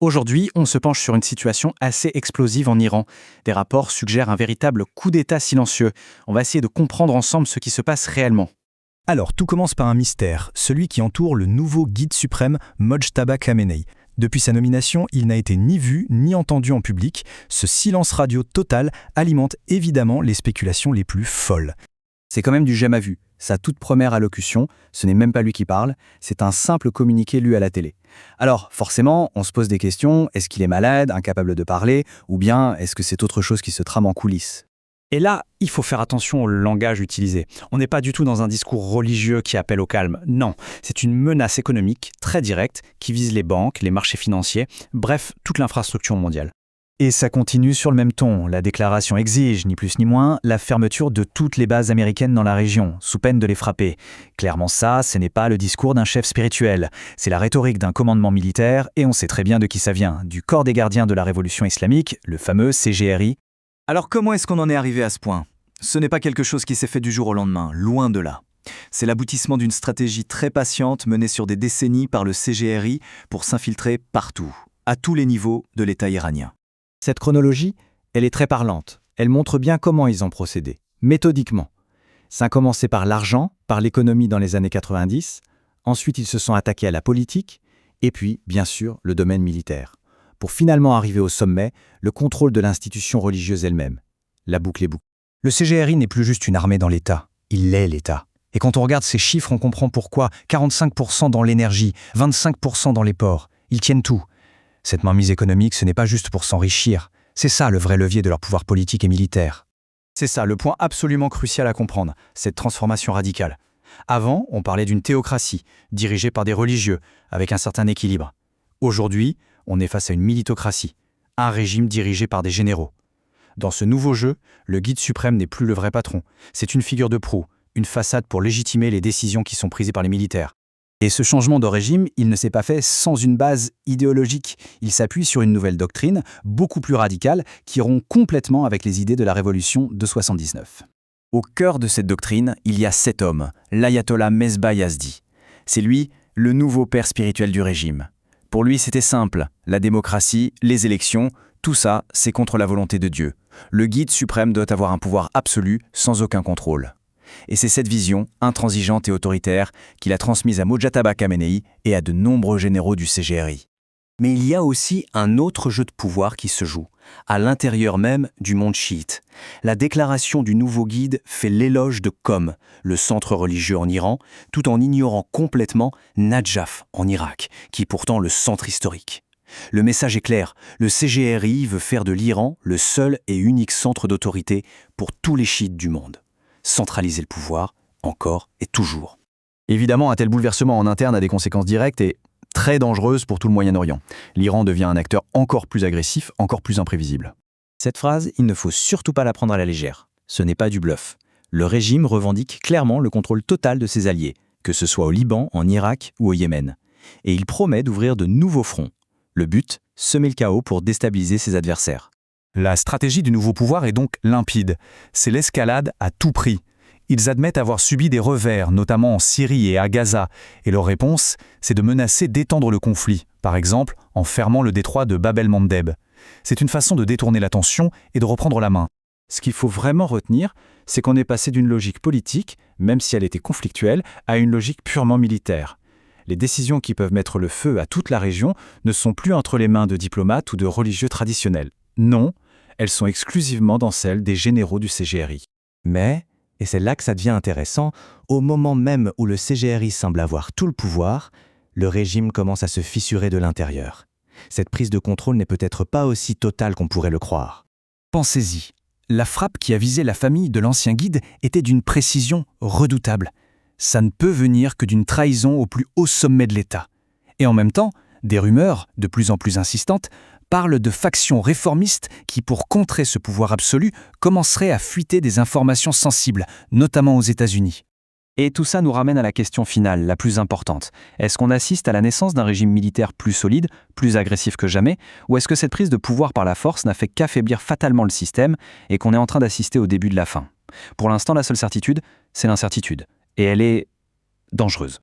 Aujourd'hui, on se penche sur une situation assez explosive en Iran. Des rapports suggèrent un véritable coup d'État silencieux. On va essayer de comprendre ensemble ce qui se passe réellement. Alors, tout commence par un mystère, celui qui entoure le nouveau guide suprême Mojtaba Khamenei. Depuis sa nomination, il n'a été ni vu ni entendu en public. Ce silence radio total alimente évidemment les spéculations les plus folles. C'est quand même du jamais vu. Sa toute première allocution, ce n'est même pas lui qui parle, c'est un simple communiqué lu à la télé. Alors, forcément, on se pose des questions, est-ce qu'il est malade, incapable de parler, ou bien est-ce que c'est autre chose qui se trame en coulisses? Et là, il faut faire attention au langage utilisé. On n'est pas du tout dans un discours religieux qui appelle au calme. Non, c'est une menace économique très directe qui vise les banques, les marchés financiers, bref, toute l'infrastructure mondiale. Et ça continue sur le même ton. La déclaration exige, ni plus ni moins, la fermeture de toutes les bases américaines dans la région, sous peine de les frapper. Clairement ça, ce n'est pas le discours d'un chef spirituel. C'est la rhétorique d'un commandement militaire, et on sait très bien de qui ça vient. Du corps des gardiens de la révolution islamique, le fameux CGRI. Alors comment est-ce qu'on en est arrivé à ce point? Ce n'est pas quelque chose qui s'est fait du jour au lendemain, loin de là. C'est l'aboutissement d'une stratégie très patiente menée sur des décennies par le CGRI pour s'infiltrer partout, à tous les niveaux de l'État iranien. Cette chronologie, elle est très parlante. Elle montre bien comment ils ont procédé, méthodiquement. Ça a commencé par l'argent, par l'économie dans les années 90. Ensuite, ils se sont attaqués à la politique. Et puis, bien sûr, le domaine militaire. Pour finalement arriver au sommet, le contrôle de l'institution religieuse elle-même. La boucle est bouclée. Le CGRI n'est plus juste une armée dans l'État. Il est l'État. Et quand on regarde ces chiffres, on comprend pourquoi. 45% dans l'énergie, 25% dans les ports. Ils tiennent tout. Cette mainmise économique, ce n'est pas juste pour s'enrichir. C'est ça le vrai levier de leur pouvoir politique et militaire. C'est ça, le point absolument crucial à comprendre, cette transformation radicale. Avant, on parlait d'une théocratie, dirigée par des religieux, avec un certain équilibre. Aujourd'hui, on est face à une militocratie, un régime dirigé par des généraux. Dans ce nouveau jeu, le guide suprême n'est plus le vrai patron. C'est une figure de proue, une façade pour légitimer les décisions qui sont prises par les militaires. Et ce changement de régime, il ne s'est pas fait sans une base idéologique. Il s'appuie sur une nouvelle doctrine, beaucoup plus radicale, qui rompt complètement avec les idées de la révolution de 79. Au cœur de cette doctrine, il y a cet homme, l'ayatollah Mesbah Yazdi. C'est lui, le nouveau père spirituel du régime. Pour lui, c'était simple. La démocratie, les élections, tout ça, c'est contre la volonté de Dieu. Le guide suprême doit avoir un pouvoir absolu, sans aucun contrôle. Et c'est cette vision, intransigeante et autoritaire, qu'il a transmise à Mojtaba Khamenei et à de nombreux généraux du CGRI. Mais il y a aussi un autre jeu de pouvoir qui se joue, à l'intérieur même du monde chiite. La déclaration du nouveau guide fait l'éloge de Qom, le centre religieux en Iran, tout en ignorant complètement Nadjaf en Irak, qui est pourtant le centre historique. Le message est clair, le CGRI veut faire de l'Iran le seul et unique centre d'autorité pour tous les chiites du monde. Centraliser le pouvoir, encore et toujours. Évidemment, un tel bouleversement en interne a des conséquences directes et très dangereuses pour tout le Moyen-Orient. L'Iran devient un acteur encore plus agressif, encore plus imprévisible. Cette phrase, il ne faut surtout pas la prendre à la légère. Ce n'est pas du bluff. Le régime revendique clairement le contrôle total de ses alliés, que ce soit au Liban, en Irak ou au Yémen. Et il promet d'ouvrir de nouveaux fronts. Le but, semer le chaos pour déstabiliser ses adversaires. La stratégie du nouveau pouvoir est donc limpide. C'est l'escalade à tout prix. Ils admettent avoir subi des revers, notamment en Syrie et à Gaza, et leur réponse, c'est de menacer d'étendre le conflit, par exemple en fermant le détroit de Bab el-Mandeb. C'est une façon de détourner l'attention et de reprendre la main. Ce qu'il faut vraiment retenir, c'est qu'on est passé d'une logique politique, même si elle était conflictuelle, à une logique purement militaire. Les décisions qui peuvent mettre le feu à toute la région ne sont plus entre les mains de diplomates ou de religieux traditionnels. Non, elles sont exclusivement dans celles des généraux du CGRI. Mais, et c'est là que ça devient intéressant, au moment même où le CGRI semble avoir tout le pouvoir, le régime commence à se fissurer de l'intérieur. Cette prise de contrôle n'est peut-être pas aussi totale qu'on pourrait le croire. Pensez-y, la frappe qui a visé la famille de l'ancien guide était d'une précision redoutable. Ça ne peut venir que d'une trahison au plus haut sommet de l'État. Et en même temps, des rumeurs, de plus en plus insistantes, parlent de factions réformistes qui, pour contrer ce pouvoir absolu, commenceraient à fuiter des informations sensibles, notamment aux États-Unis. Et tout ça nous ramène à la question finale, la plus importante. Est-ce qu'on assiste à la naissance d'un régime militaire plus solide, plus agressif que jamais, ou est-ce que cette prise de pouvoir par la force n'a fait qu'affaiblir fatalement le système et qu'on est en train d'assister au début de la fin? Pour l'instant, la seule certitude, c'est l'incertitude. Et elle est dangereuse.